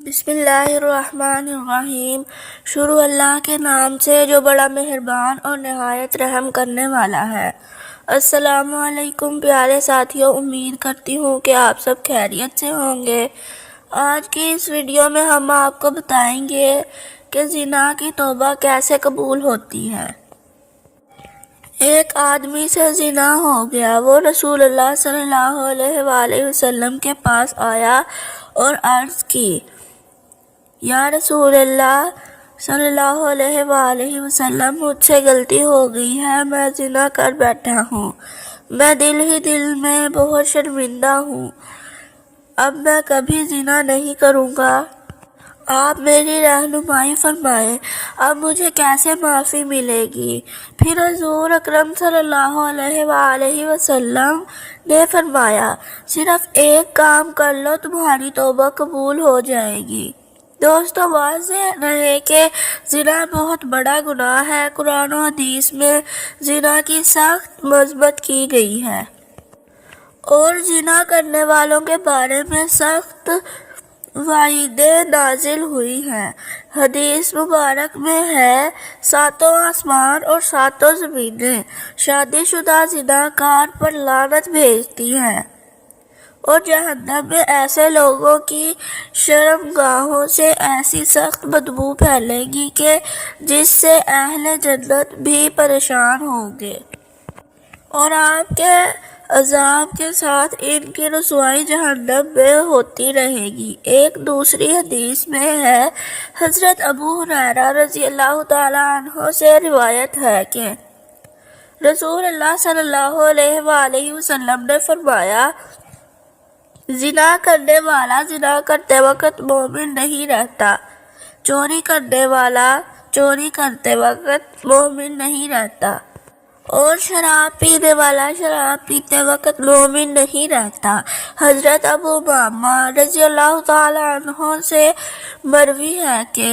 بسم اللہ الرحمن الرحیم۔ شروع اللہ کے نام سے جو بڑا مہربان اور نہایت رحم کرنے والا ہے۔ السلام علیکم پیارے ساتھیوں، امید کرتی ہوں کہ آپ سب خیریت سے ہوں گے۔ آج کی اس ویڈیو میں ہم آپ کو بتائیں گے کہ زنا کی توبہ کیسے قبول ہوتی ہے۔ ایک آدمی سے زنا ہو گیا۔ وہ رسول اللہ صلی اللہ علیہ وآلہ وسلم کے پاس آیا اور عرض کی، یا رسول اللہ صلی اللہ علیہ وآلہ وسلم، مجھ سے غلطی ہو گئی ہے، میں زنا کر بیٹھا ہوں، میں دل ہی دل میں بہت شرمندہ ہوں، اب میں کبھی زنا نہیں کروں گا، آپ میری رہنمائی فرمائیں، اب مجھے کیسے معافی ملے گی؟ پھر حضور اکرم صلی اللہ علیہ وآلہ وسلم نے فرمایا، صرف ایک کام کر لو، تمہاری توبہ قبول ہو جائے گی۔ دوستو، واضح رہے کہ زنا بہت بڑا گناہ ہے۔ قرآن و حدیث میں زنا کی سخت مذمت کی گئی ہے اور زنا کرنے والوں کے بارے میں سخت وعیدیں نازل ہوئی ہیں۔ حدیث مبارک میں ہے، ساتوں آسمان اور ساتوں زمینیں شادی شدہ زنا کار پر لعنت بھیجتی ہیں اور جہنم میں ایسے لوگوں کی شرمگاہوں سے ایسی سخت بدبو پھیلے گی کہ جس سے اہل جنت بھی پریشان ہوں گے، اور آپ کے عذاب کے ساتھ ان کی رسوائی جہنم میں ہوتی رہے گی۔ ایک دوسری حدیث میں ہے، حضرت ابو ہریرہ رضی اللہ تعالیٰ عنہ سے روایت ہے کہ رسول اللہ صلی اللہ علیہ وآلہ وسلم نے فرمایا، زنا کرنے والا زنا کرتے وقت مومن نہیں رہتا، چوری کرنے والا چوری کرتے وقت مومن نہیں رہتا، اور شراب پینے والا شراب پیتے وقت مومن نہیں رہتا۔ حضرت ابو امامہ رضی اللہ تعالیٰ عنہ سے مروی ہے کہ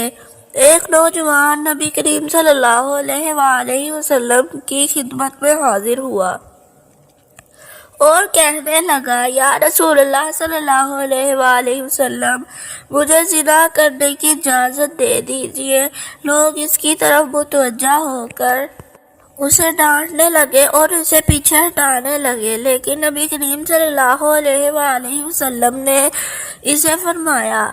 ایک نوجوان نبی کریم صلی اللہ علیہ وآلہ وسلم کی خدمت میں حاضر ہوا اور کہنے لگا، یا رسول اللہ صلی اللہ علیہ وآلہ وسلم، مجھے زنا کرنے کی اجازت دے دیجئے۔ لوگ اس کی طرف متوجہ ہو کر اسے ڈانٹنے لگے اور اسے پیچھے ہٹانے لگے، لیکن نبی کریم صلی اللہ علیہ وآلہ وسلم نے اسے فرمایا،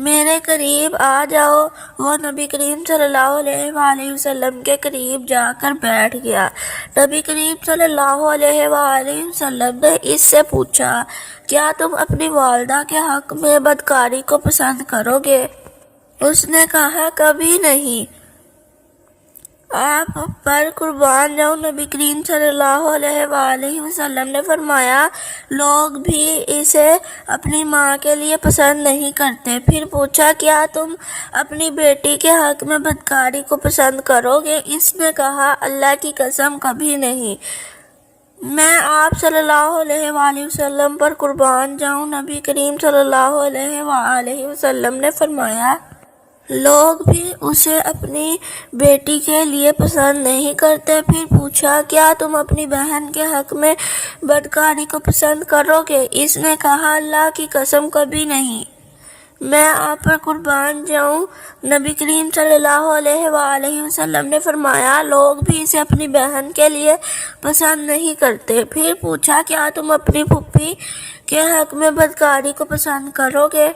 میرے قریب آ جاؤ۔ وہ نبی کریم صلی اللہ علیہ وآلہ وسلم کے قریب جا کر بیٹھ گیا۔ نبی کریم صلی اللہ علیہ وآلہ وسلم نے اس سے پوچھا، کیا تم اپنی والدہ کے حق میں بدکاری کو پسند کرو گے؟ اس نے کہا، کبھی نہیں۔ آپ پر قربان جاؤں، نبی کریم صلی اللہ علیہ وآلہ وسلم نے فرمایا، لوگ بھی اسے اپنی ماں کے لیے پسند نہیں کرتے۔ پھر پوچھا، کیا تم اپنی بیٹی کے حق میں بدکاری کو پسند کرو گے؟ اس نے کہا، اللہ کی قسم کبھی نہیں۔ میں آپ صلی اللہ علیہ وآلہ وسلم پر قربان جاؤں، نبی کریم صلی اللہ علیہ وآلہ وسلم نے فرمایا، لوگ بھی اسے اپنی بیٹی کے لیے پسند نہیں کرتے۔ پھر پوچھا، کیا تم اپنی بہن کے حق میں بدکاری کو پسند کرو گے؟ اس نے کہا، اللہ کی قسم کبھی نہیں۔ میں آپ پر قربان جاؤں، نبی کریم صلی اللہ علیہ وآلہ وسلم نے فرمایا، لوگ بھی اسے اپنی بہن کے لیے پسند نہیں کرتے۔ پھر پوچھا، کیا تم اپنی پھوپھی کے حق میں بدکاری کو پسند کرو گے؟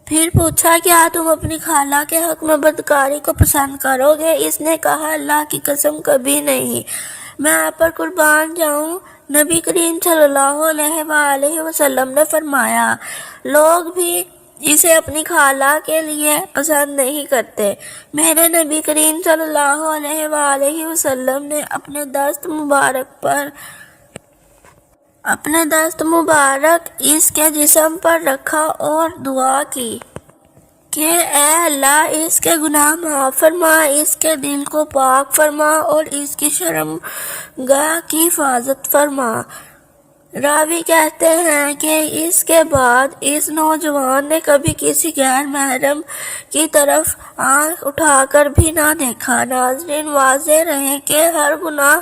پھر پوچھا، کیا تم اپنی خالہ کے حق میں بدکاری کو پسند کرو گے؟ اس نے کہا، اللہ کی قسم کبھی نہیں۔ میں آپ پر قربان جاؤں، نبی کریم صلی اللہ علیہ وآلہ وسلم نے فرمایا، لوگ بھی اسے اپنی خالہ کے لیے پسند نہیں کرتے۔ میرے نبی کریم صلی اللہ علیہ وآلہ وسلم نے اپنے دست مبارک اس کے جسم پر رکھا اور دعا کی کہ اے اللہ، اس کے گناہ معاف فرما، اس کے دل کو پاک فرما اور اس کی شرمگاہ کی حفاظت فرما۔ راوی کہتے ہیں کہ اس کے بعد اس نوجوان نے کبھی کسی غیر محرم کی طرف آنکھ اٹھا کر بھی نہ دیکھا۔ ناظرین، واضح رہے کہ ہر گناہ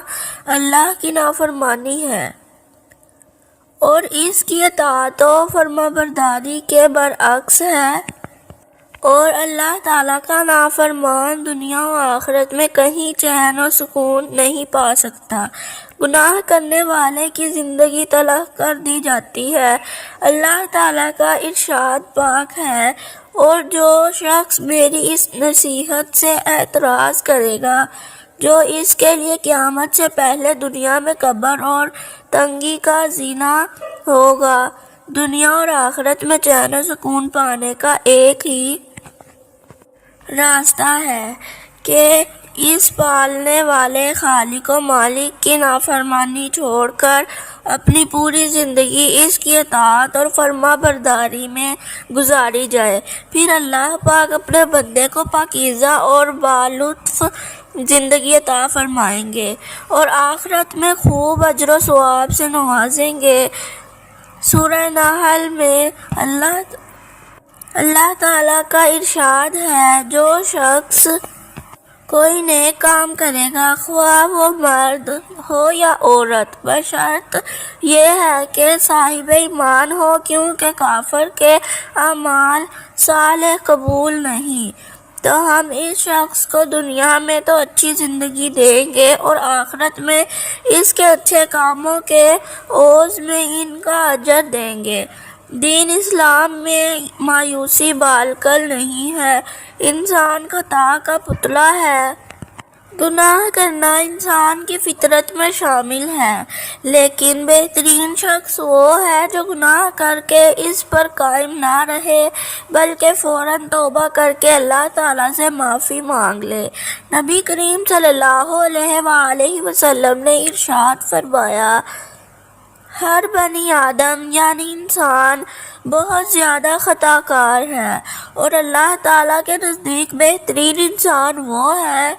اللہ کی نافرمانی ہے اور اس کی اطاعت و فرمانبرداری کے برعکس ہے، اور اللہ تعالیٰ کا نافرمان دنیا و آخرت میں کہیں چین و سکون نہیں پا سکتا۔ گناہ کرنے والے کی زندگی تلخ کر دی جاتی ہے۔ اللہ تعالیٰ کا ارشاد پاک ہے، اور جو شخص میری اس نصیحت سے اعتراض کرے گا جو اس کے لیے قیامت سے پہلے دنیا میں قبر اور تنگی کا زینہ ہوگا، دنیا اور آخرت میں چین و سکون پانے کا ایک ہی راستہ ہے کہ اس پالنے والے خالق و مالک کی نافرمانی چھوڑ کر اپنی پوری زندگی اس کی اطاعت اور فرما برداری میں گزاری جائے۔ پھر اللہ پاک اپنے بندے کو پاکیزہ اور بالطف زندگی عطا فرمائیں گے اور آخرت میں خوب اجر و ثواب سے نوازیں گے۔ سورہ نحل میں اللہ تعالیٰ کا ارشاد ہے، جو شخص کوئی نیک کام کرے گا، خواہ وہ مرد ہو یا عورت، بشرط یہ ہے کہ صاحب ایمان ہو، کیونکہ کافر کے اعمال صالح قبول نہیں، تو ہم اس شخص کو دنیا میں تو اچھی زندگی دیں گے اور آخرت میں اس کے اچھے کاموں کے عوض میں ان کا اجر دیں گے۔ دین اسلام میں مایوسی بالکل نہیں ہے، انسان خطا کا پتلا ہے۔ گناہ کرنا انسان کی فطرت میں شامل ہے، لیکن بہترین شخص وہ ہے جو گناہ کر کے اس پر قائم نہ رہے بلکہ فوراً توبہ کر کے اللہ تعالیٰ سے معافی مانگ لے۔ نبی کریم صلی اللہ علیہ وآلہ وسلم نے ارشاد فرمایا، ہر بنی آدم یعنی انسان بہت زیادہ خطا کار ہے، اور اللہ تعالیٰ کے نزدیک بہترین انسان وہ ہے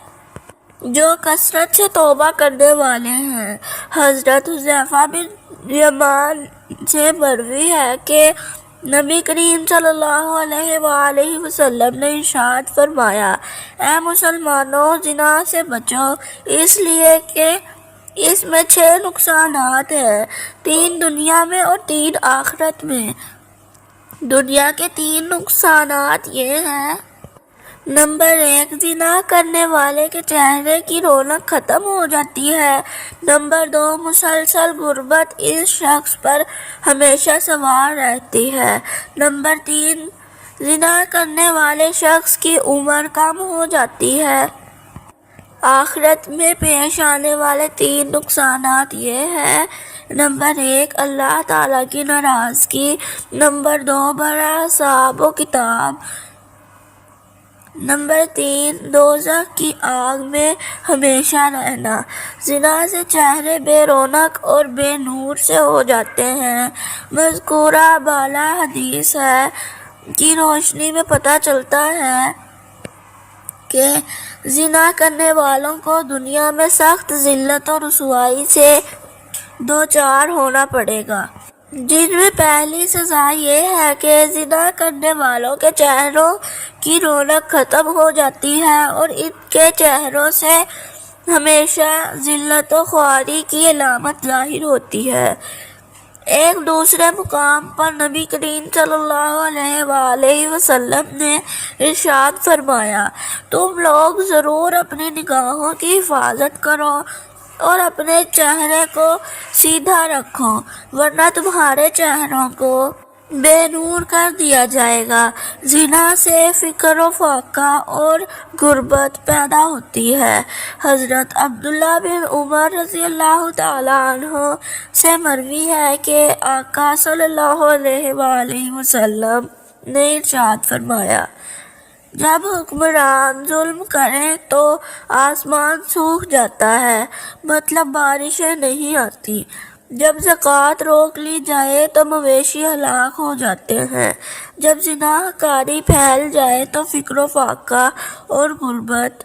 جو کثرت سے توبہ کرنے والے ہیں۔ حضرت حذیفہ بن یمان سے مروی ہے کہ نبی کریم صلی اللہ علیہ وآلہ وسلم نے ارشاد فرمایا، اے مسلمانوں، زنا سے بچو، اس لیے کہ اس میں 6 نقصانات ہیں، 3 دنیا میں اور 3 آخرت میں۔ دنیا کے 3 نقصانات یہ ہیں: نمبر 1، زنا کرنے والے کے چہرے کی رونق ختم ہو جاتی ہے۔ نمبر 2، مسلسل غربت اس شخص پر ہمیشہ سوار رہتی ہے۔ نمبر 3، زنا کرنے والے شخص کی عمر کم ہو جاتی ہے۔ آخرت میں پیش آنے والے 3 نقصانات یہ ہیں: نمبر 1، اللہ تعالیٰ کی ناراضگی۔ نمبر 2، برا حساب و کتاب۔ نمبر 3، دوزخ کی آگ میں ہمیشہ رہنا۔ زنا سے چہرے بے رونق اور بے نور سے ہو جاتے ہیں۔ مذکورہ بالا حدیث ہے کی روشنی میں پتہ چلتا ہے کہ زنا کرنے والوں کو دنیا میں سخت ذلت و رسوائی سے دوچار ہونا پڑے گا، جن میں پہلی سزا یہ ہے کہ زنا کرنے والوں کے چہروں کی رونق ختم ہو جاتی ہے اور ان کے چہروں سے ہمیشہ ذلت و خواری کی علامت ظاہر ہوتی ہے۔ ایک دوسرے مقام پر نبی کریم صلی اللہ علیہ وآلہ وسلم نے ارشاد فرمایا، تم لوگ ضرور اپنی نگاہوں کی حفاظت کرو اور اپنے چہرے کو سیدھا رکھو، ورنہ تمہارے چہروں کو بے نور کر دیا جائے گا۔ زنا سے فقر و فاقہ اور غربت پیدا ہوتی ہے۔ حضرت عبداللہ بن عمر رضی اللہ تعالیٰ عنہ سے مروی ہے کہ آقا صلی اللہ علیہ وآلہ وسلم نے ارشاد فرمایا، جب حکمران ظلم کریں تو آسمان سوکھ جاتا ہے، مطلب بارشیں نہیں آتی۔ جب زکوٰۃ روک لی جائے تو مویشی ہلاک ہو جاتے ہیں۔ جب زنا کاری پھیل جائے تو فقر و فاقہ اور غربت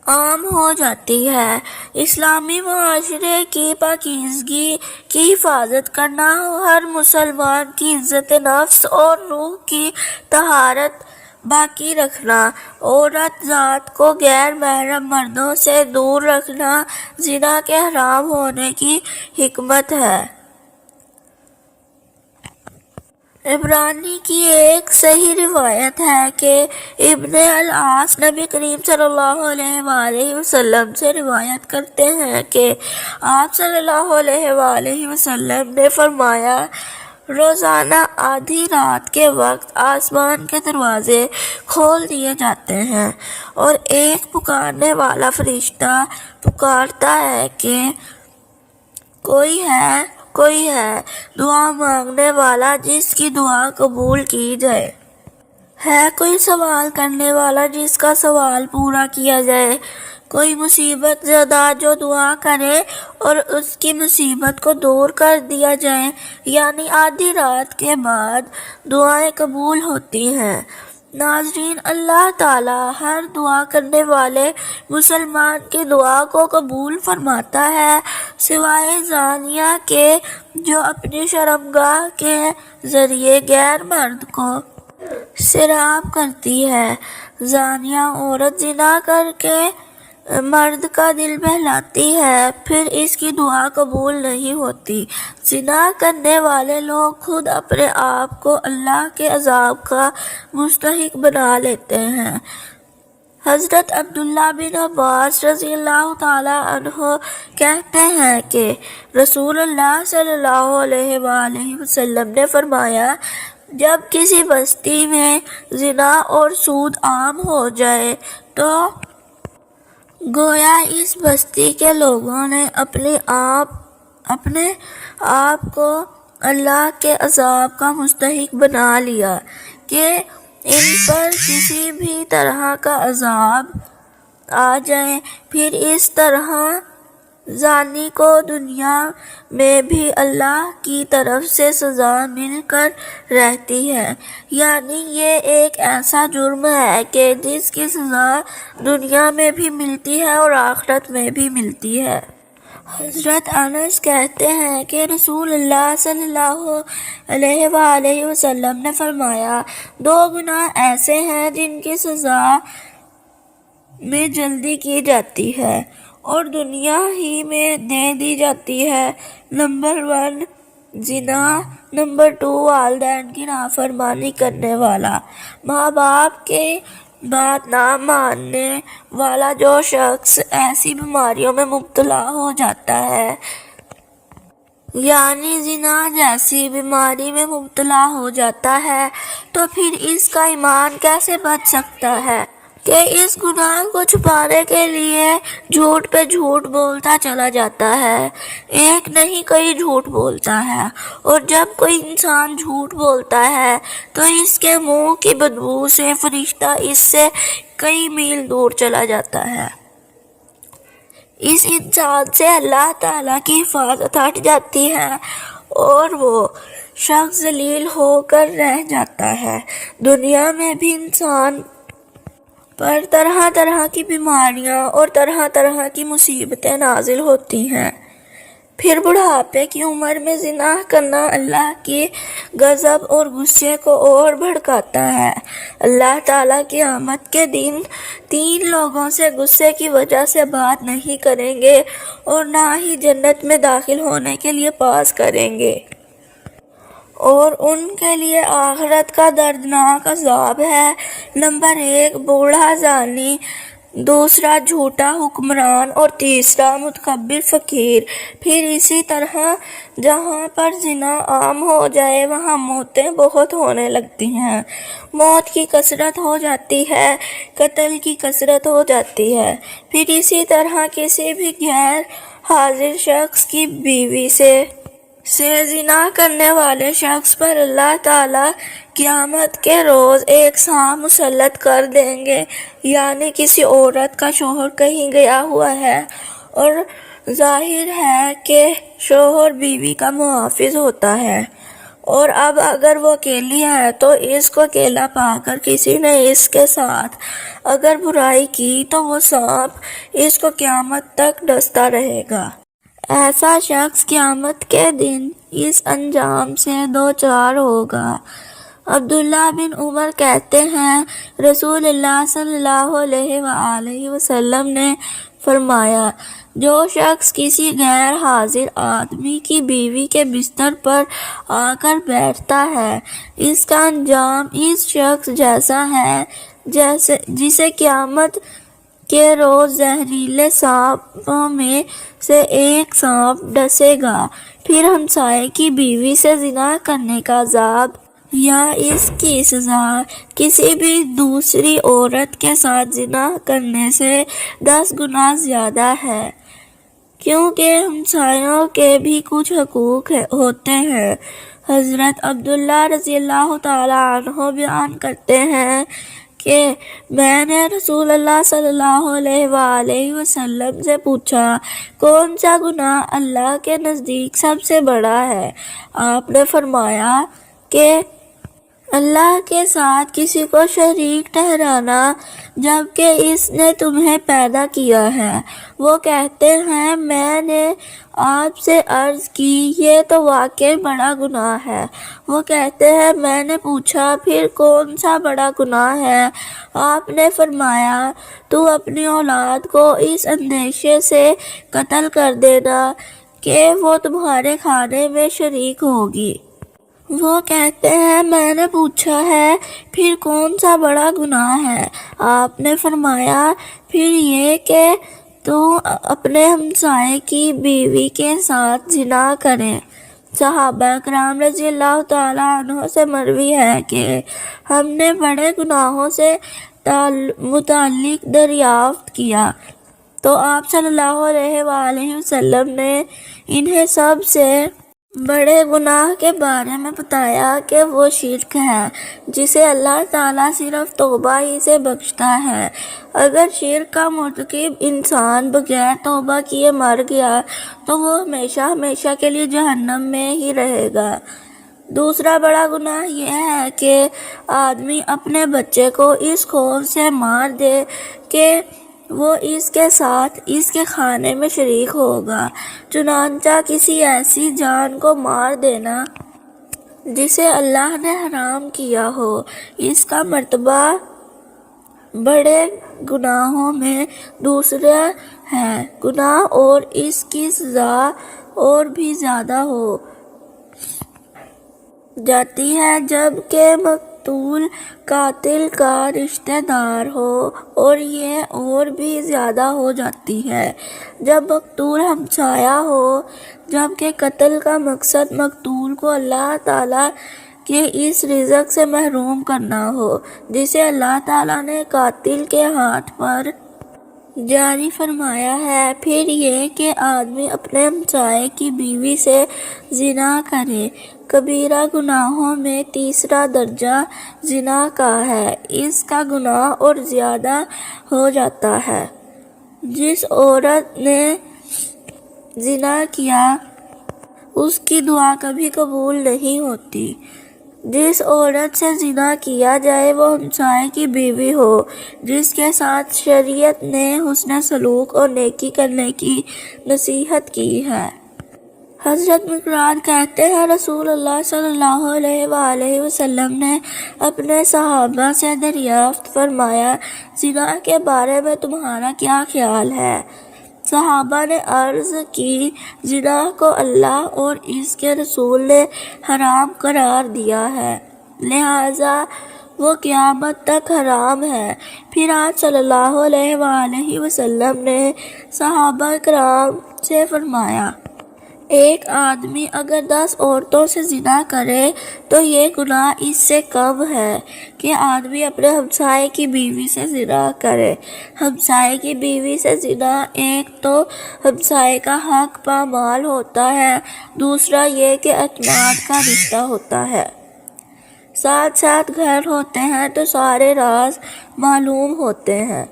عام ہو جاتی ہے۔ اسلامی معاشرے کی پاکیزگی کی حفاظت کرنا، ہر مسلمان کی عزت نفس اور روح کی طہارت باقی رکھنا، عورت ذات کو غیر محرم مردوں سے دور رکھنا زنا کے حرام ہونے کی حکمت ہے۔ عبرانی کی ایک صحیح روایت ہے کہ ابن العاص نبی کریم صلی اللہ علیہ وآلہ وسلم سے روایت کرتے ہیں کہ آپ صلی اللہ علیہ وآلہ وسلم نے فرمایا، روزانہ آدھی رات کے وقت آسمان کے دروازے کھول دیے جاتے ہیں اور ایک پکارنے والا فرشتہ پکارتا ہے کہ کوئی ہے دعا مانگنے والا جس کی دعا قبول کی جائے، ہے کوئی سوال کرنے والا جس کا سوال پورا کیا جائے، کوئی مصیبت زدہ جو دعا کرے اور اس کی مصیبت کو دور کر دیا جائے، یعنی آدھی رات کے بعد دعائیں قبول ہوتی ہیں۔ ناظرین، اللہ تعالیٰ ہر دعا کرنے والے مسلمان کی دعا کو قبول فرماتا ہے، سوائے زانیہ کے جو اپنی شرمگاہ کے ذریعے غیر مرد کو سیراب کرتی ہے۔ زانیہ عورت زنا کر کے مرد کا دل بہلاتی ہے، پھر اس کی دعا قبول نہیں ہوتی۔ زنا کرنے والے لوگ خود اپنے آپ کو اللہ کے عذاب کا مستحق بنا لیتے ہیں۔ حضرت عبداللہ بن عباس رضی اللہ تعالیٰ عنہ کہتے ہیں کہ رسول اللہ صلی اللہ علیہ وآلہ وسلم نے فرمایا، جب کسی بستی میں زنا اور سود عام ہو جائے تو گویا اس بستی کے لوگوں نے اپنے آپ کو اللہ کے عذاب کا مستحق بنا لیا کہ ان پر کسی بھی طرح کا عذاب آ جائے۔ پھر اس طرح زانی کو دنیا میں بھی اللہ کی طرف سے سزا مل کر رہتی ہے، یعنی یہ ایک ایسا جرم ہے کہ جس کی سزا دنیا میں بھی ملتی ہے اور آخرت میں بھی ملتی ہے۔ حضرت انس کہتے ہیں کہ رسول اللہ صلی اللہ علیہ وآلہ وسلم نے فرمایا، دو گناہ ایسے ہیں جن کی سزا میں جلدی کی جاتی ہے اور دنیا ہی میں دے دی جاتی ہے۔ نمبر 1 زنا، نمبر 2 والدین کی نافرمانی کرنے والا، ماں باپ کے بات نہ ماننے والا جو شخص ایسی بیماریوں میں مبتلا ہو جاتا ہے، یعنی زنا جیسی بیماری میں مبتلا ہو جاتا ہے، تو پھر اس کا ایمان کیسے بچ سکتا ہے کہ اس گناہ کو چھپانے کے لیے جھوٹ پہ جھوٹ بولتا چلا جاتا ہے، ایک نہیں کئی جھوٹ بولتا ہے، اور جب کوئی انسان جھوٹ بولتا ہے تو اس کے منہ کی بدبو سے فرشتہ اس سے کئی میل دور چلا جاتا ہے۔ اس انسان سے اللہ تعالیٰ کی حفاظت ہٹ جاتی ہے اور وہ شخص ذلیل ہو کر رہ جاتا ہے۔ دنیا میں بھی انسان پر طرح طرح کی بیماریاں اور طرح طرح کی مصیبتیں نازل ہوتی ہیں۔ پھر بڑھاپے کی عمر میں زنا کرنا اللہ کی غضب اور غصے کو اور بھڑکاتا ہے۔ اللہ تعالیٰ قیامت کے دن 3 لوگوں سے غصے کی وجہ سے بات نہیں کریں گے اور نہ ہی جنت میں داخل ہونے کے لیے پاس کریں گے، اور ان کے لیے آخرت کا دردناک عذاب ہے۔ نمبر 1 بوڑھا زانی، دوسرا جھوٹا حکمران اور تیسرا متکبر فقیر۔ پھر اسی طرح جہاں پر زنا عام ہو جائے وہاں موتیں بہت ہونے لگتی ہیں، موت کی کثرت ہو جاتی ہے، قتل کی کثرت ہو جاتی ہے۔ پھر اسی طرح کسی بھی غیر حاضر شخص کی بیوی سے زنا کرنے والے شخص پر اللہ تعالیٰ قیامت کے روز ایک سانپ مسلط کر دیں گے، یعنی کسی عورت کا شوہر کہیں گیا ہوا ہے اور ظاہر ہے کہ شوہر بیوی کا محافظ ہوتا ہے، اور اب اگر وہ اکیلی ہے تو اس کو اکیلا پا کر کسی نے اس کے ساتھ اگر برائی کی تو وہ سانپ اس کو قیامت تک ڈستا رہے گا۔ ایسا شخص قیامت کے دن اس انجام سے دوچار ہوگا۔ عبداللہ بن عمر کہتے ہیں، رسول اللہ صلی اللہ علیہ وآلہ وسلم نے فرمایا، جو شخص کسی غیر حاضر آدمی کی بیوی کے بستر پر آ کر بیٹھتا ہے، اس کا انجام اس شخص جیسا ہے جسے قیامت کے روز زہریلے سانپوں میں سے ایک سانپ ڈسے گا۔ پھر ہمسائے کی بیوی سے زنا کرنے کا عذاب یا اس کی سزا کسی بھی دوسری عورت کے ساتھ زنا کرنے سے 10 گنا زیادہ ہے، کیونکہ ہمسایوں کے بھی کچھ حقوق ہوتے ہیں۔ حضرت عبداللہ رضی اللہ تعالیٰ عنہ بیان کرتے ہیں کہ میں نے رسول اللہ صلی اللہ علیہ وآلہ وسلم سے پوچھا، کون سا گناہ اللہ کے نزدیک سب سے بڑا ہے؟ آپ نے فرمایا کہ اللہ کے ساتھ کسی کو شریک ٹھہرانا جبکہ اس نے تمہیں پیدا کیا ہے۔ وہ کہتے ہیں میں نے آپ سے عرض کی یہ تو واقعی بڑا گناہ ہے۔ وہ کہتے ہیں میں نے پوچھا پھر کون سا بڑا گناہ ہے؟ آپ نے فرمایا تو اپنی اولاد کو اس اندیشے سے قتل کر دینا کہ وہ تمہارے کھانے میں شریک ہوگی۔ وہ کہتے ہیں میں نے پوچھا ہے پھر کون سا بڑا گناہ ہے؟ آپ نے فرمایا پھر یہ کہ تو اپنے ہمسائے کی بیوی کے ساتھ زنا کرے۔ صحابہ کرام رضی اللہ تعالیٰ عنہ سے مروی ہے کہ ہم نے بڑے گناہوں سے متعلق دریافت کیا تو آپ صلی اللہ علیہ وآلہ وسلم نے انہیں سب سے بڑے گناہ کے بارے میں بتایا کہ وہ شرک ہے، جسے اللہ تعالیٰ صرف توبہ ہی سے بخشتا ہے۔ اگر شرک کا مرتکب انسان بغیر توبہ کیے مر گیا تو وہ ہمیشہ ہمیشہ کے لیے جہنم میں ہی رہے گا۔ دوسرا بڑا گناہ یہ ہے کہ آدمی اپنے بچے کو اس خوف سے مار دے کہ وہ اس کے ساتھ اس کے کھانے میں شریک ہوگا، چنانچہ کسی ایسی جان کو مار دینا جسے اللہ نے حرام کیا ہو۔ اس کا مرتبہ بڑے گناہوں میں دوسرا ہے گناہ اور اس کی سزا اور بھی زیادہ ہو جاتی ہے جب کہ مقتول قاتل کا رشتہ دار ہو، اور یہ اور بھی زیادہ ہو جاتی ہے جب مقتول ہمسایہ ہو، جبکہ قتل کا مقصد مقتول کو اللہ تعالیٰ کے اس رزق سے محروم کرنا ہو جسے اللہ تعالیٰ نے قاتل کے ہاتھ پر جاری فرمایا ہے۔ پھر یہ کہ آدمی اپنے ہمسائے کی بیوی سے زنا کرے۔ کبیرہ گناہوں میں تیسرا درجہ زنا کا ہے۔ اس کا گناہ اور زیادہ ہو جاتا ہے۔ جس عورت نے زنا کیا اس کی دعا کبھی قبول نہیں ہوتی۔ جس عورت سے زنا کیا جائے وہ ہمسائے کی بیوی ہو جس کے ساتھ شریعت نے حسن سلوک اور نیکی کرنے کی نصیحت کی ہے۔ حضرت مقداد کہتے ہیں رسول اللہ صلی اللہ علیہ وآلہ وسلم نے اپنے صحابہ سے دریافت فرمایا، زنا کے بارے میں تمہارا کیا خیال ہے؟ صحابہ نے عرض کی، زنا کو اللہ اور اس کے رسول نے حرام قرار دیا ہے، لہذا وہ قیامت تک حرام ہے۔ پھر آج صلی اللہ علیہ وآلہ وسلم نے صحابہ کرام سے فرمایا، ایک آدمی اگر 10 عورتوں سے زنا کرے تو یہ گناہ اس سے کم ہے کہ آدمی اپنے ہمسائے کی بیوی سے زنا کرے۔ ہمسائے کی بیوی سے زنا ایک تو ہمسائے کا حق پامال ہوتا ہے، دوسرا یہ کہ اعتماد کا رشتہ ہوتا ہے۔ ساتھ ساتھ گھر ہوتے ہیں تو سارے راز معلوم ہوتے ہیں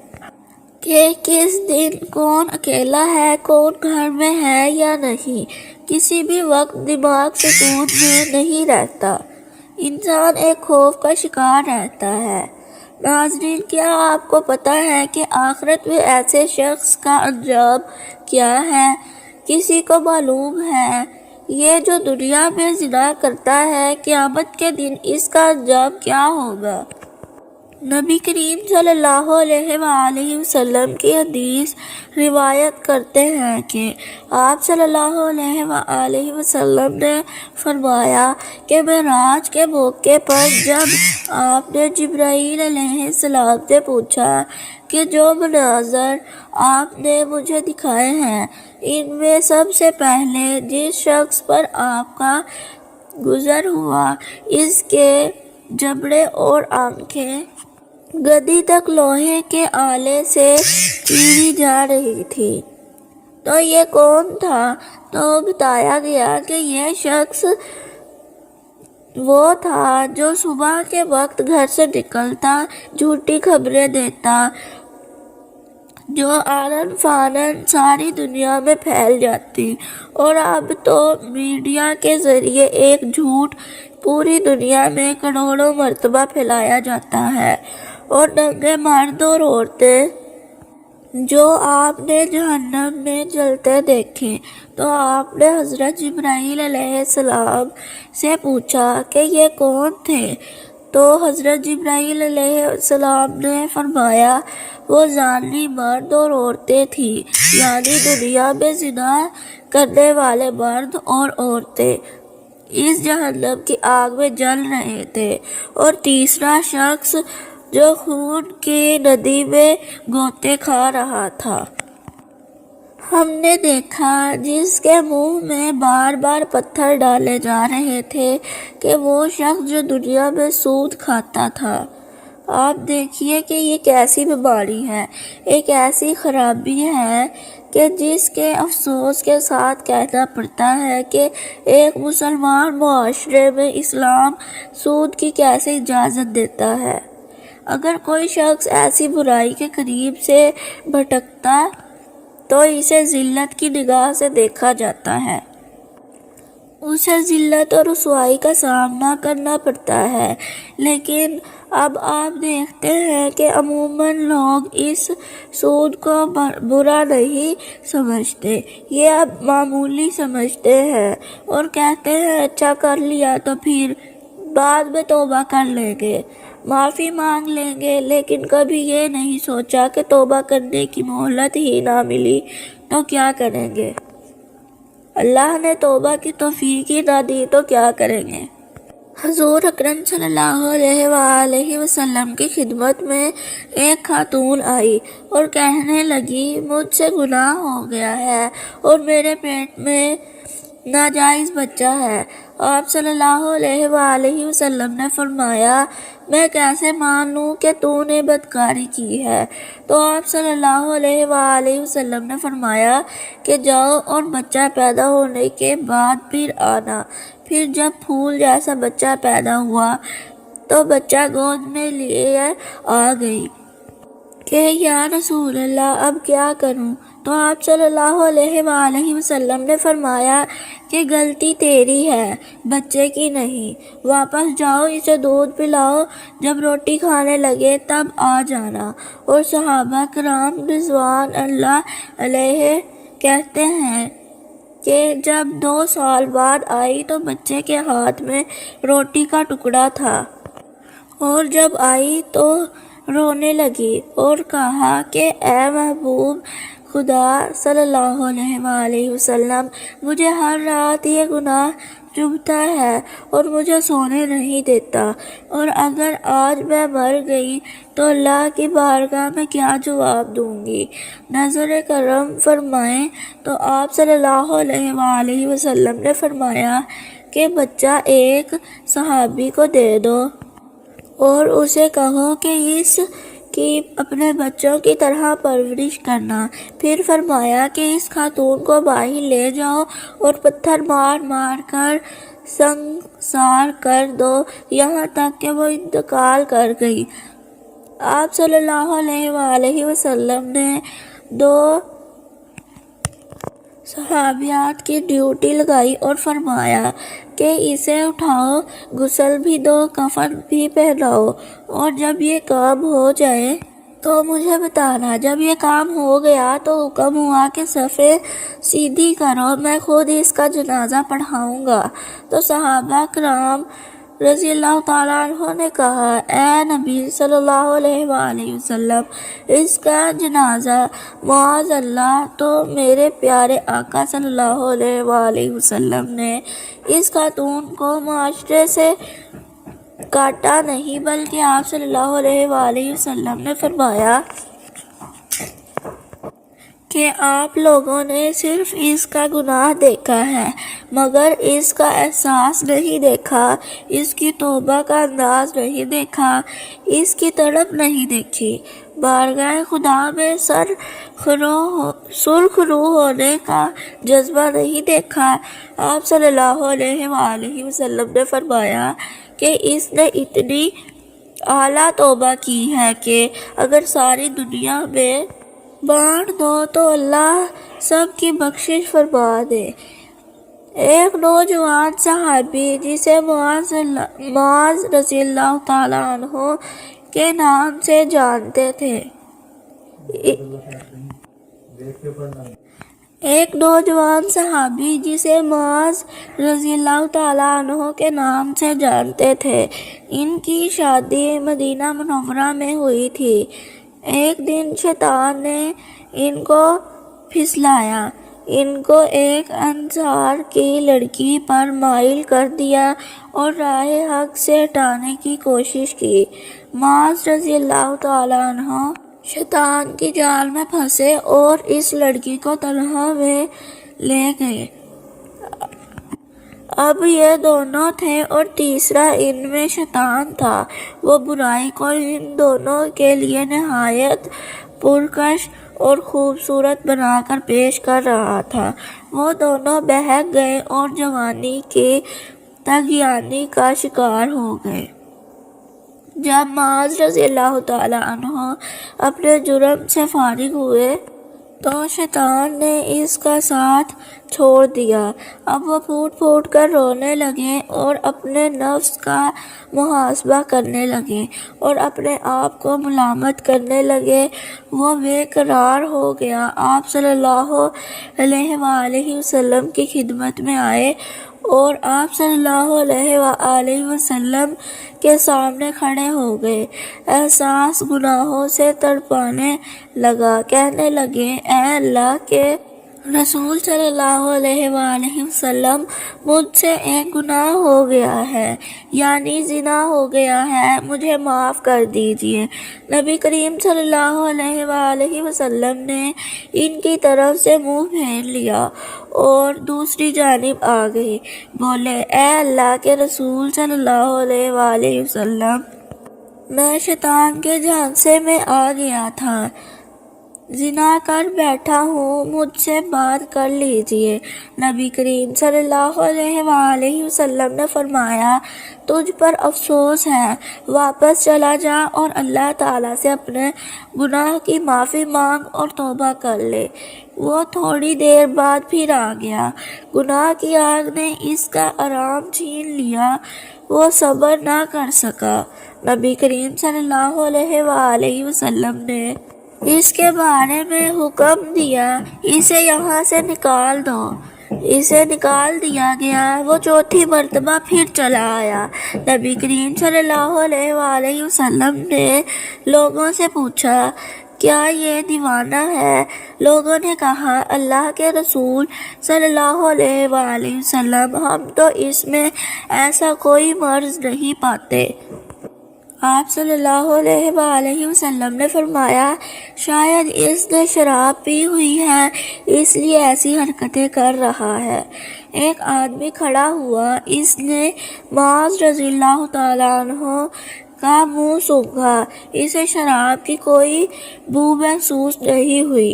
کہ کس دن کون اکیلا ہے، کون گھر میں ہے یا نہیں۔ کسی بھی وقت دماغ سکون میں نہیں رہتا، انسان ایک خوف کا شکار رہتا ہے۔ ناظرین، کیا آپ کو پتہ ہے کہ آخرت میں ایسے شخص کا انجام کیا ہے؟ کسی کو معلوم ہے؟ یہ جو دنیا میں زنا کرتا ہے قیامت کے دن اس کا انجام کیا ہوگا؟ نبی کریم صلی اللہ علیہ وآلہ وسلم کی حدیث روایت کرتے ہیں کہ آپ صلی اللہ علیہ وآلہ وسلم نے فرمایا کہ معراج کے موقع پر جب آپ نے جبرائیل علیہ السلام سے پوچھا کہ جو مناظر آپ نے مجھے دکھائے ہیں ان میں سب سے پہلے جس شخص پر آپ کا گزر ہوا اس کے جبڑے اور آنکھیں گدی تک لوہے کے آلے سے چیری جا رہی تھی تو یہ کون تھا؟ تو بتایا گیا کہ یہ شخص وہ تھا جو صبح کے وقت گھر سے نکلتا، جھوٹی خبریں دیتا، جو آنن فانن ساری دنیا میں پھیل جاتی، اور اب تو میڈیا کے ذریعے ایک جھوٹ پوری دنیا میں کروڑوں مرتبہ پھیلایا جاتا ہے، اور ننگے مرد اور عورتیں جو آپ نے جہنم میں جلتے دیکھے۔ تو آپ نے حضرت جبرائیل علیہ السلام سے پوچھا کہ یہ کون تھے؟ تو حضرت جبرائیل علیہ السلام نے فرمایا وہ زانی مرد اور عورتیں تھیں، یعنی دنیا میں زنا کرنے والے مرد اور عورتیں اس جہنم کی آگ میں جل رہے تھے، اور تیسرا شخص جو خون کی ندی میں غوطے کھا رہا تھا۔ ہم نے دیکھا جس کے منہ میں بار بار پتھر ڈالے جا رہے تھے کہ وہ شخص جو دنیا میں سود کھاتا تھا۔ آپ دیکھیے کہ یہ کیسی بیماری ہے، ایک ایسی خرابی ہے کہ جس کے افسوس کے ساتھ کہنا پڑتا ہے کہ ایک مسلمان معاشرے میں اسلام سود کی کیسے اجازت دیتا ہے۔ اگر کوئی شخص ایسی برائی کے قریب سے بھٹکتا تو اسے ذلت کی نگاہ سے دیکھا جاتا ہے، اسے ذلت اور رسوائی کا سامنا کرنا پڑتا ہے، لیکن اب آپ دیکھتے ہیں کہ عموماً لوگ اس سود کو برا نہیں سمجھتے، یہ اب معمولی سمجھتے ہیں اور کہتے ہیں اچھا کر لیا تو پھر بعد میں توبہ کر لیں گے، معافی مانگ لیں گے، لیکن کبھی یہ نہیں سوچا کہ توبہ کرنے کی مہلت ہی نہ ملی تو کیا کریں گے، اللہ نے توبہ کی توفیق ہی نہ دی تو کیا کریں گے۔ حضور اکرم صلی اللہ علیہ وآلہ وسلم کی خدمت میں ایک خاتون آئی اور کہنے لگی مجھ سے گناہ ہو گیا ہے اور میرے پیٹ میں ناجائز بچہ ہے۔ آپ صلی اللہ علیہ وآلہ وسلم نے فرمایا میں کیسے مان لوں کہ تو نے بدکاری کی ہے؟ تو آپ صلی اللہ علیہ وآلہ وسلم نے فرمایا کہ جاؤ اور بچہ پیدا ہونے کے بعد پھر آنا۔ پھر جب پھول جیسا بچہ پیدا ہوا تو بچہ گود میں لیے آ گئی کہ یا رسول اللہ اب کیا کروں؟ تو آپ صلی اللہ علیہ وآلہ وسلم نے فرمایا کہ غلطی تیری ہے، بچے کی نہیں، واپس جاؤ اسے دودھ پلاؤ، جب روٹی کھانے لگے تب آ جانا۔ اور صحابہ کرام رضوان اللہ علیہ کہتے ہیں کہ جب 2 سال بعد آئی تو بچے کے ہاتھ میں روٹی کا ٹکڑا تھا، اور جب آئی تو رونے لگی اور کہا کہ اے محبوب خدا صلی اللہ علیہ وآلہ وسلم مجھے ہر رات یہ گناہ چبھتا ہے اور مجھے سونے نہیں دیتا، اور اگر آج میں مر گئی تو اللہ کی بارگاہ میں کیا جواب دوں گی؟ نظر کرم فرمائیں۔ تو آپ صلی اللہ علیہ وآلہ وسلم نے فرمایا کہ بچہ ایک صحابی کو دے دو اور اسے کہو کہ اس کی اپنے بچوں کی طرح پرورش کرنا۔ پھر فرمایا کہ اس خاتون کو باہر لے جاؤ اور پتھر مار مار کر سنگسار کر دو یہاں تک کہ وہ انتقال کر گئی۔ آپ صلی اللہ علیہ وآلہ وسلم نے 2 صحابیات کی ڈیوٹی لگائی اور فرمایا کہ اسے اٹھاؤ، غسل بھی دو، کفن بھی پہناؤ، اور جب یہ کام ہو جائے تو مجھے بتانا۔ جب یہ کام ہو گیا تو حکم ہوا کہ صفیں سیدھی کرو، میں خود اس کا جنازہ پڑھاؤں گا۔ تو صحابہ کرام رضی اللہ تعالیٰ عنہ نے کہا، اے نبی صلی اللہ علیہ وآلہ وسلم، اس کا جنازہ معاذ اللہ تو میرے پیارے آقا صلی اللہ علیہ وآلہ وسلم نے اس خاتون کو معاشرے سے کاٹا نہیں، بلکہ آپ صلی اللہ علیہ وآلہ وسلم نے فرمایا کہ آپ لوگوں نے صرف اس کا گناہ دیکھا ہے مگر اس کا احساس نہیں دیکھا، اس کی توبہ کا انداز نہیں دیکھا، اس کی تڑپ نہیں دیکھی، بارگاہ خدا میں سرخ روح ہونے کا جذبہ نہیں دیکھا۔ آپ صلی اللہ علیہ وآلہ وسلم نے فرمایا کہ اس نے اتنی اعلیٰ توبہ کی ہے کہ اگر ساری دنیا میں بانٹ دو تو اللہ سب کی بخشش فرما دے۔ ایک نوجوان صحابی جسے معاذ رضی اللہ تعالیٰ عنہ کے نام سے جانتے تھے ایک نوجوان صحابی جسے معاذ رضی اللہ تعالیٰ عنہ کے نام سے جانتے تھے، ان کی شادی مدینہ منورہ میں ہوئی تھی۔ ایک دن شیطان نے ان کو پھسلایا، ان کو ایک انصار کی لڑکی پر مائل کر دیا اور راہ حق سے ہٹانے کی کوشش کی۔ معاذ رضی اللہ تعالیٰ عنہ شیطان کی جال میں پھنسے اور اس لڑکی کو تنہا میں لے گئے۔ اب یہ دونوں تھے اور تیسرا ان میں شیطان تھا۔ وہ برائی کو ان دونوں کے لیے نہایت پرکش اور خوبصورت بنا کر پیش کر رہا تھا۔ وہ دونوں بہک گئے اور جوانی کی طغیانی کا شکار ہو گئے۔ جب معاذ رضی اللہ تعالیٰ عنہ اپنے جرم سے فارغ ہوئے تو شیطان نے اس کا ساتھ چھوڑ دیا۔ اب وہ پھوٹ پھوٹ کر رونے لگے اور اپنے نفس کا محاسبہ کرنے لگے اور اپنے آپ کو ملامت کرنے لگے۔ وہ بے قرار ہو گیا۔ آپ صلی اللہ علیہ وآلہ وسلم کی خدمت میں آئے اور آپ صلی اللہ علیہ وآلہ وسلم کے سامنے کھڑے ہو گئے۔ احساس گناہوں سے تڑپانے لگا، کہنے لگے، اے اللہ کے رسول صلی اللہ علیہ وآلہ وسلم، مجھ سے ایک گناہ ہو گیا ہے، یعنی زنا ہو گیا ہے، مجھے معاف کر دیجئے۔ نبی کریم صلی اللہ علیہ وآلہ وسلم نے ان کی طرف سے منہ پھیر لیا اور دوسری جانب آ گئے، بولے، اے اللہ کے رسول صلی اللہ علیہ وآلہ وسلم، میں شیطان کے جھانسے میں آ گیا تھا، زنا کر بیٹھا ہوں، مجھ سے بات کر لیجئے۔ نبی کریم صلی اللہ علیہ وآلہ وسلم نے فرمایا، تجھ پر افسوس ہے، واپس چلا جا اور اللہ تعالیٰ سے اپنے گناہ کی معافی مانگ اور توبہ کر لے۔ وہ تھوڑی دیر بعد پھر آ گیا۔ گناہ کی آگ نے اس کا آرام چھین لیا، وہ صبر نہ کر سکا۔ نبی کریم صلی اللہ علیہ وآلہ وسلم نے اس کے بارے میں حکم دیا، اسے یہاں سے نکال دو۔ اسے نکال دیا گیا۔ وہ چوتھی مرتبہ پھر چلا آیا۔ نبی کریم صلی اللہ علیہ وآلہ وسلم نے لوگوں سے پوچھا، کیا یہ دیوانہ ہے؟ لوگوں نے کہا، اللہ کے رسول صلی اللہ علیہ وآلہ وسلم، ہم تو اس میں ایسا کوئی مرض نہیں پاتے۔ آپ صلی اللہ علیہ وآلہ وسلم نے فرمایا، شاید اس نے شراب پی ہوئی ہے، اس لیے ایسی حرکتیں کر رہا ہے۔ ایک آدمی کھڑا ہوا، اس نے معاذ رضی اللہ تعالیٰ عنہ کا منہ سونگھا، اسے شراب کی کوئی بو محسوس نہیں ہوئی۔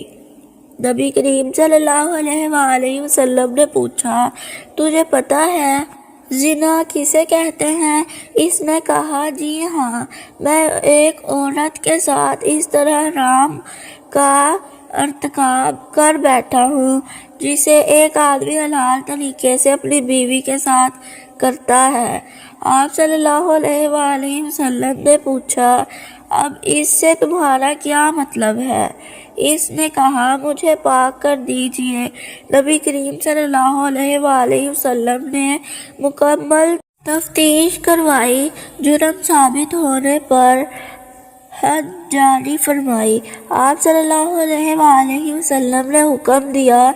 نبی کریم صلی اللہ علیہ وآلہ وسلم نے پوچھا، تجھے پتہ ہے زنا کسے کہتے ہیں؟ اس نے کہا، جی ہاں، میں ایک عورت کے ساتھ اس طرح حرام کا ارتکاب کر بیٹھا ہوں جسے ایک آدمی حلال طریقے سے اپنی بیوی کے ساتھ کرتا ہے۔ آپ صلی اللہ علیہ وآلہ وسلم نے پوچھا، اب اس سے تمہارا کیا مطلب ہے؟ اس نے کہا، مجھے پاک کر دیجئے۔ نبی کریم صلی اللہ علیہ وآلہ وسلم نے مکمل تفتیش کروائی، جرم ثابت ہونے پر حد جاری فرمائی۔ آپ صلی اللہ علیہ وآلہ وسلم نے حکم دیا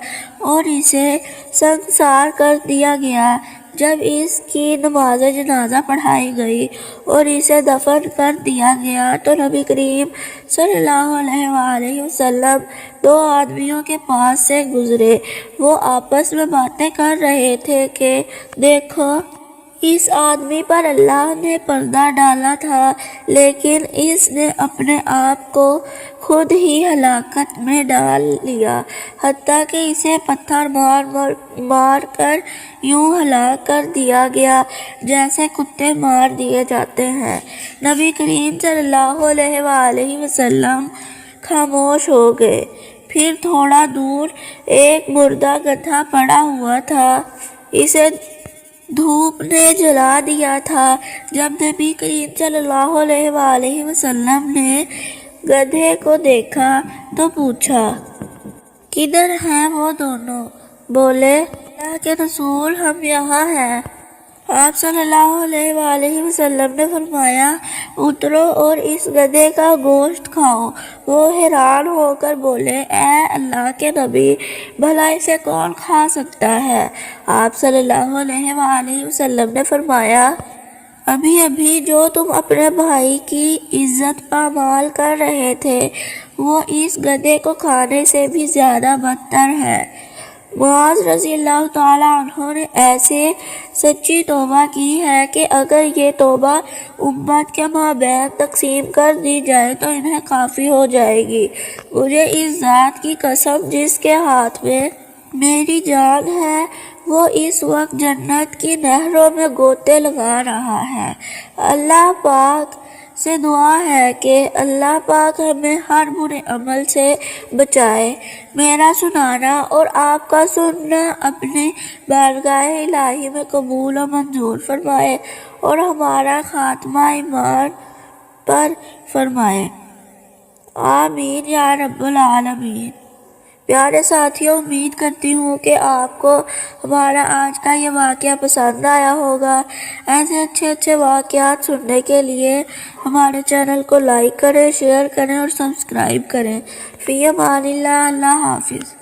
اور اسے سنگسار کر دیا گیا۔ جب اس کی نماز جنازہ پڑھائی گئی اور اسے دفن کر دیا گیا تو نبی کریم صلی اللہ علیہ وآلہ وسلم دو آدمیوں کے پاس سے گزرے۔ وہ آپس میں باتیں کر رہے تھے کہ دیکھو، اس آدمی پر اللہ نے پردہ ڈالا تھا، لیکن اس نے اپنے آپ کو خود ہی ہلاکت میں ڈال لیا، حتیٰ کہ اسے پتھر مار کر یوں ہلاک کر دیا گیا جیسے کتے مار دیے جاتے ہیں۔ نبی کریم صلی اللہ علیہ وآلہ وسلم خاموش ہو گئے۔ پھر تھوڑا دور ایک مردہ گدھا پڑا ہوا تھا، اسے دھوپ نے جلا دیا تھا۔ جب نبی کریم صلی اللہ علیہ وآلہ وسلم نے گدھے کو دیکھا تو پوچھا، کدھر ہیں وہ دونوں؟ بولے، اللہ کے رسول، ہم یہاں ہیں۔ آپ صلی اللہ علیہ وآلہ وسلم نے فرمایا، اترو اور اس گدھے کا گوشت کھاؤ۔ وہ حیران ہو کر بولے، اے اللہ کے نبی، بھلا اسے کون کھا سکتا ہے؟ آپ صلی اللہ علیہ وآلہ وسلم نے فرمایا، ابھی جو تم اپنے بھائی کی عزت پامال کر رہے تھے وہ اس گدھے کو کھانے سے بھی زیادہ بدتر ہے۔ معاذ رضی اللہ تعالیٰ عنہ نے ایسے سچی توبہ کی ہے کہ اگر یہ توبہ امت کے مابین تقسیم کر دی جائے تو انہیں کافی ہو جائے گی۔ مجھے اس ذات کی قسم جس کے ہاتھ میں میری جان ہے، وہ اس وقت جنت کی نہروں میں غوطے لگا رہا ہے۔ اللہ پاک سے دعا ہے کہ اللہ پاک ہمیں ہر برے عمل سے بچائے۔ میرا سنانا اور آپ کا سننا اپنے بارگاہ الہی میں قبول و منظور فرمائے اور ہمارا خاتمہ ایمان پر فرمائے، آمین یا رب العالمین۔ پیارے ساتھیوں، امید کرتی ہوں کہ آپ کو ہمارا آج کا یہ واقعہ پسند آیا ہوگا۔ ایسے اچھے واقعات سننے کے لیے ہمارے چینل کو لائک کریں، شیئر کریں اور سبسکرائب کریں۔ فی امان اللہ، اللہ حافظ۔